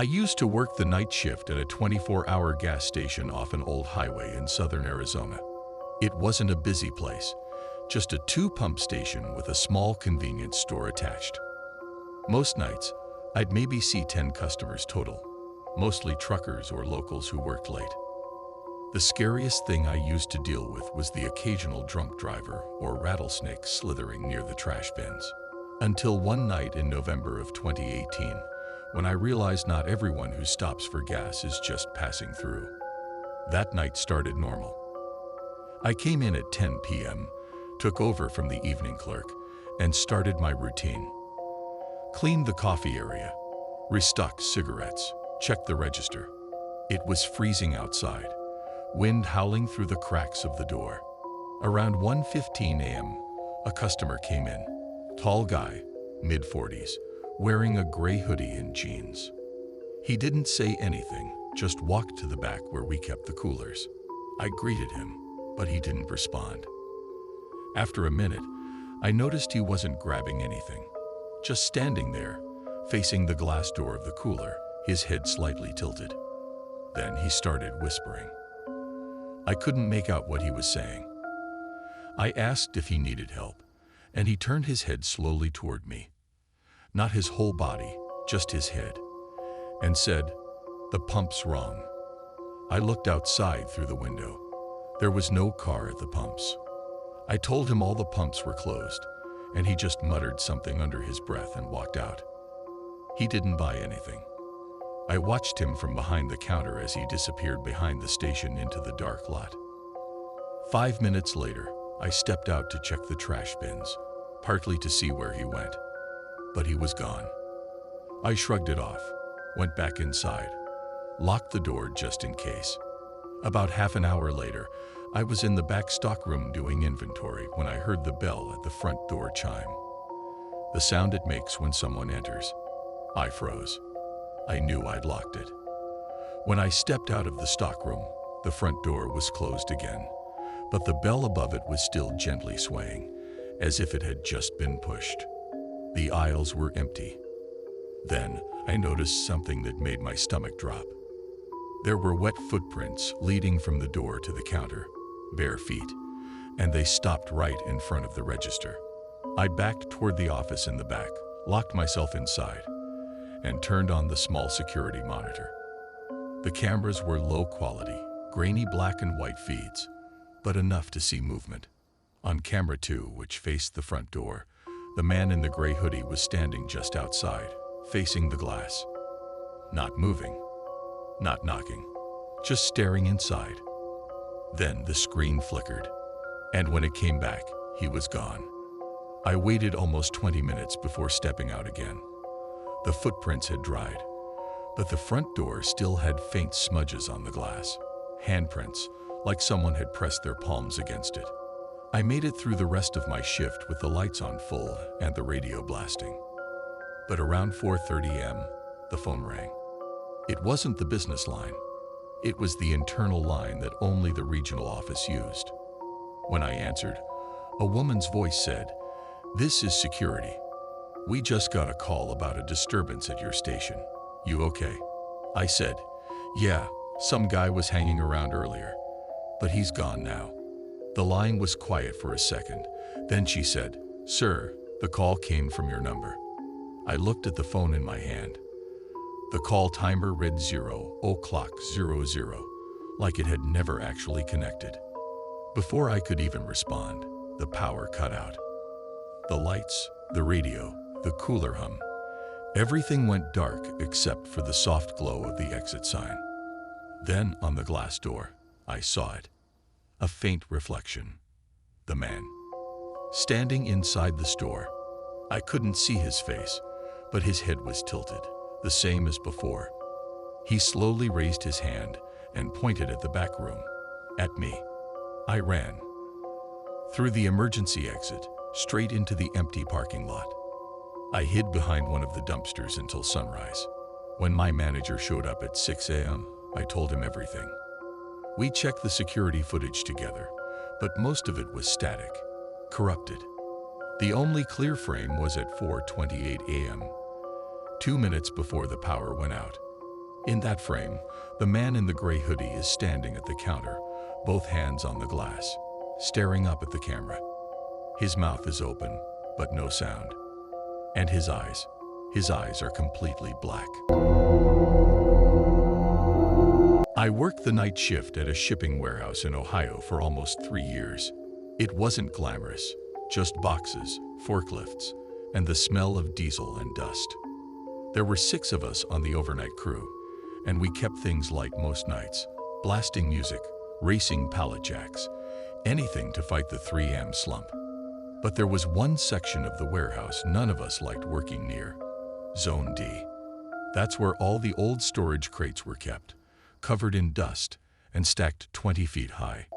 used to work the night shift at a 24-hour gas station off an old highway in southern Arizona. It wasn't a busy place, just a two-pump station with a small convenience store attached. Most nights, I'd maybe see 10 customers total, mostly truckers or locals who worked late. The scariest thing I used to deal with was the occasional drunk driver or rattlesnake slithering near the trash bins. Until one night in November of 2018, when I realized not everyone who stops for gas is just passing through. That night started normal. I came in at 10 p.m., took over from the evening clerk, and started my routine. Cleaned the coffee area, restocked cigarettes, checked the register. It was freezing outside, wind howling through the cracks of the door. Around 1:15 a.m., a customer came in. Tall guy, mid-40s, wearing a gray hoodie and jeans. He didn't say anything, just walked to the back where we kept the coolers. I greeted him, but he didn't respond. After a minute, I noticed he wasn't grabbing anything, just standing there, facing the glass door of the cooler, his head slightly tilted. Then he started whispering. I couldn't make out what he was saying. I asked if he needed help, and he turned his head slowly toward me. Not his whole body, just his head, and said, "The pump's wrong." I looked outside through the window. There was no car at the pumps. I told him all the pumps were closed, and he just muttered something under his breath and walked out. He didn't buy anything. I watched him from behind the counter as he disappeared behind the station into the dark lot. 5 minutes later, I stepped out to check the trash bins, partly to see where he went. But he was gone. I shrugged it off, went back inside, locked the door just in case. About half an hour later, I was in the back stockroom doing inventory when I heard the bell at the front door chime. The sound it makes when someone enters. I froze. I knew I'd locked it. When I stepped out of the stockroom, the front door was closed again, but the bell above it was still gently swaying, as if it had just been pushed. The aisles were empty. Then I noticed something that made my stomach drop. There were wet footprints leading from the door to the counter, bare feet, and they stopped right in front of the register. I backed toward the office in the back, locked myself inside, and turned on the small security monitor. The cameras were low quality, grainy black and white feeds, but enough to see movement. On camera 2, which faced the front door, the man in the gray hoodie was standing just outside, facing the glass. Not moving, not knocking, just staring inside. Then the screen flickered, and when it came back, he was gone. I waited almost 20 minutes before stepping out again. The footprints had dried, but the front door still had faint smudges on the glass, handprints, like someone had pressed their palms against it. I made it through the rest of my shift with the lights on full and the radio blasting. But around 4:30 a.m., the phone rang. It wasn't the business line. It was the internal line that only the regional office used. When I answered, a woman's voice said, "This is security. We just got a call about a disturbance at your station. You okay?" I said, "Yeah, some guy was hanging around earlier, but he's gone now." The line was quiet for a second. Then she said, "Sir, the call came from your number." I looked at the phone in my hand. The call timer read 0:00, like it had never actually connected. Before I could even respond, the power cut out. The lights, the radio, the cooler hum, everything went dark except for the soft glow of the exit sign. Then on the glass door, I saw it. A faint reflection. The man. Standing inside the store. I couldn't see his face, but his head was tilted, the same as before. He slowly raised his hand and pointed at the back room. At me. I ran. Through the emergency exit, straight into the empty parking lot. I hid behind one of the dumpsters until sunrise. When my manager showed up at 6 a.m., I told him everything. We checked the security footage together, but most of it was static, corrupted. The only clear frame was at 4:28 a.m., 2 minutes before the power went out. In that frame, the man in the gray hoodie is standing at the counter, both hands on the glass, staring up at the camera. His mouth is open, but no sound. And his eyes are completely black. I worked the night shift at a shipping warehouse in Ohio for almost 3 years. It wasn't glamorous, just boxes, forklifts, and the smell of diesel and dust. There were 6 of us on the overnight crew, and we kept things light most nights, blasting music, racing pallet jacks, anything to fight the 3 a.m. slump. But there was one section of the warehouse none of us liked working near: Zone D. That's where all the old storage crates were kept, covered in dust and stacked 20 feet high.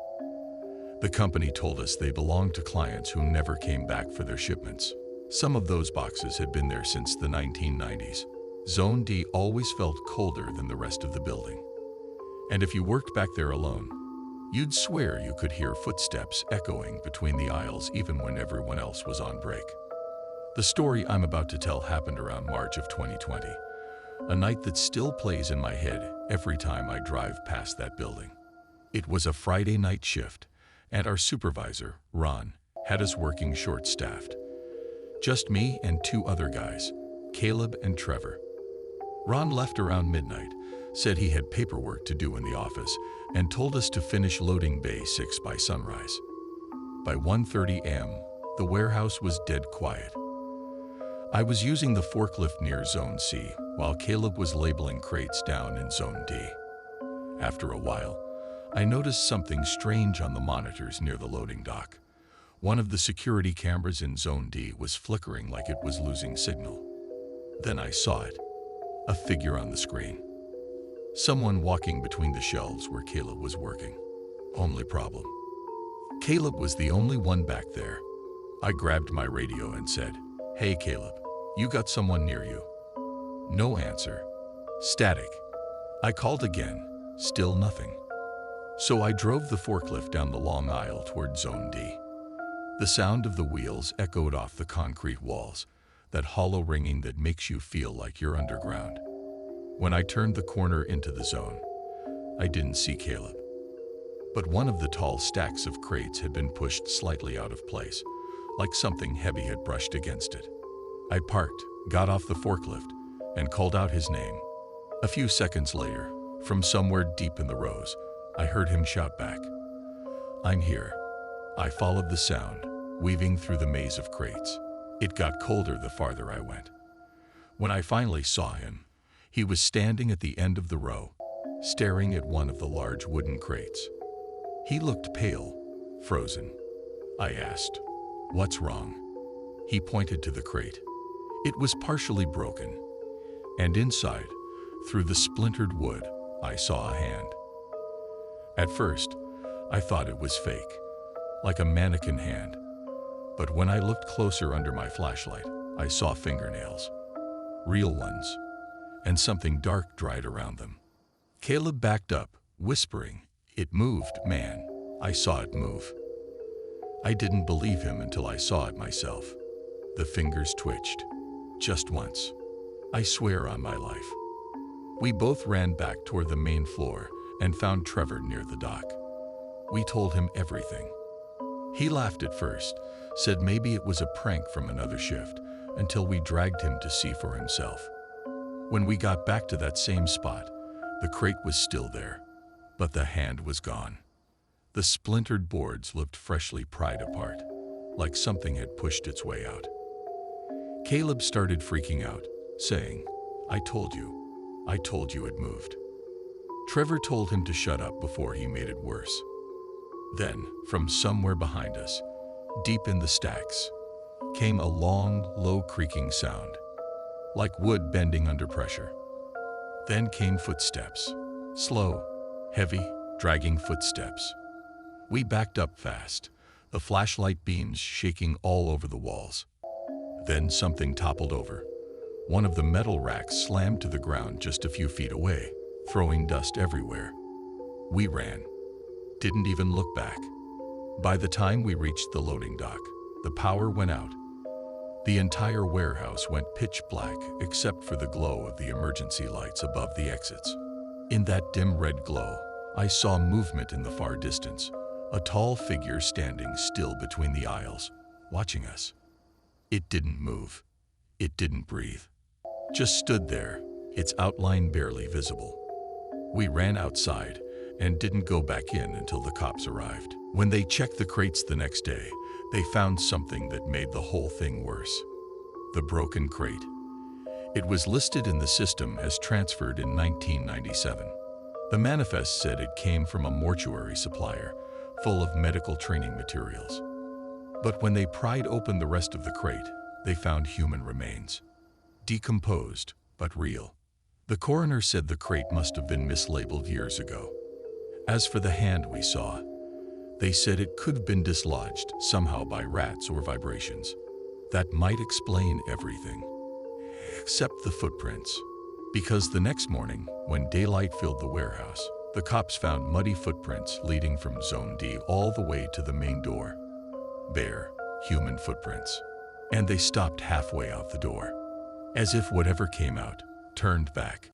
The company told us they belonged to clients who never came back for their shipments. Some of those boxes had been there since the 1990s. Zone D always felt colder than the rest of the building. And if you worked back there alone, you'd swear you could hear footsteps echoing between the aisles even when everyone else was on break. The story I'm about to tell happened around March of 2020, a night that still plays in my head every time I drive past that building. It was a Friday night shift, and our supervisor, Ron, had us working short-staffed. Just me and 2 other guys, Caleb and Trevor. Ron left around midnight, said he had paperwork to do in the office, and told us to finish loading Bay 6 by sunrise. By 1:30 a.m., the warehouse was dead quiet. I was using the forklift near Zone C, while Caleb was labeling crates down in Zone D. After a while, I noticed something strange on the monitors near the loading dock. One of the security cameras in Zone D was flickering like it was losing signal. Then I saw it, a figure on the screen. Someone walking between the shelves where Caleb was working. Only problem: Caleb was the only one back there. I grabbed my radio and said, "Hey Caleb, you got someone near you?" No answer. Static. I called again, still nothing. So I drove the forklift down the long aisle toward Zone D. The sound of the wheels echoed off the concrete walls, that hollow ringing that makes you feel like you're underground. When I turned the corner into the zone, I didn't see Caleb. But one of the tall stacks of crates had been pushed slightly out of place, like something heavy had brushed against it. I parked, got off the forklift, and called out his name. A few seconds later, from somewhere deep in the rows, I heard him shout back, "I'm here." I followed the sound, weaving through the maze of crates. It got colder the farther I went. When I finally saw him, he was standing at the end of the row, staring at one of the large wooden crates. He looked pale, frozen. I asked, "What's wrong?" He pointed to the crate. It was partially broken, and inside, through the splintered wood, I saw a hand. At first, I thought it was fake, like a mannequin hand. But when I looked closer under my flashlight, I saw fingernails. Real ones. And something dark dried around them. Caleb backed up, whispering, "It moved, man. I saw it move." I didn't believe him until I saw it myself. The fingers twitched. Just once. I swear on my life. We both ran back toward the main floor and found Trevor near the dock. We told him everything. He laughed at first, said maybe it was a prank from another shift, until we dragged him to see for himself. When we got back to that same spot, the crate was still there, but the hand was gone. The splintered boards looked freshly pried apart, like something had pushed its way out. Caleb started freaking out, saying, I told you it moved." Trevor told him to shut up before he made it worse. Then, from somewhere behind us, deep in the stacks, came a long, low creaking sound, like wood bending under pressure. Then came footsteps, slow, heavy, dragging footsteps. We backed up fast, the flashlight beams shaking all over the walls. Then something toppled over. One of the metal racks slammed to the ground just a few feet away, throwing dust everywhere. We ran. Didn't even look back. By the time we reached the loading dock, the power went out, The entire warehouse went pitch black except for the glow of the emergency lights above the exits. In that dim red glow, I saw movement in the far distance, a tall figure standing still between the aisles, watching us. It didn't move. It didn't breathe. Just stood there, its outline barely visible. We ran outside and didn't go back in until the cops arrived. When they checked the crates the next day, they found something that made the whole thing worse. The broken crate. It was listed in the system as transferred in 1997. The manifest said it came from a mortuary supplier, full of medical training materials. But when they pried open the rest of the crate, they found human remains. Decomposed, but real. The coroner said the crate must have been mislabeled years ago. As for the hand we saw, they said it could have been dislodged somehow by rats or vibrations. That might explain everything. Except the footprints. Because the next morning, when daylight filled the warehouse, the cops found muddy footprints leading from Zone D all the way to the main door. Bare, human footprints. And they stopped halfway out the door. As if whatever came out turned back.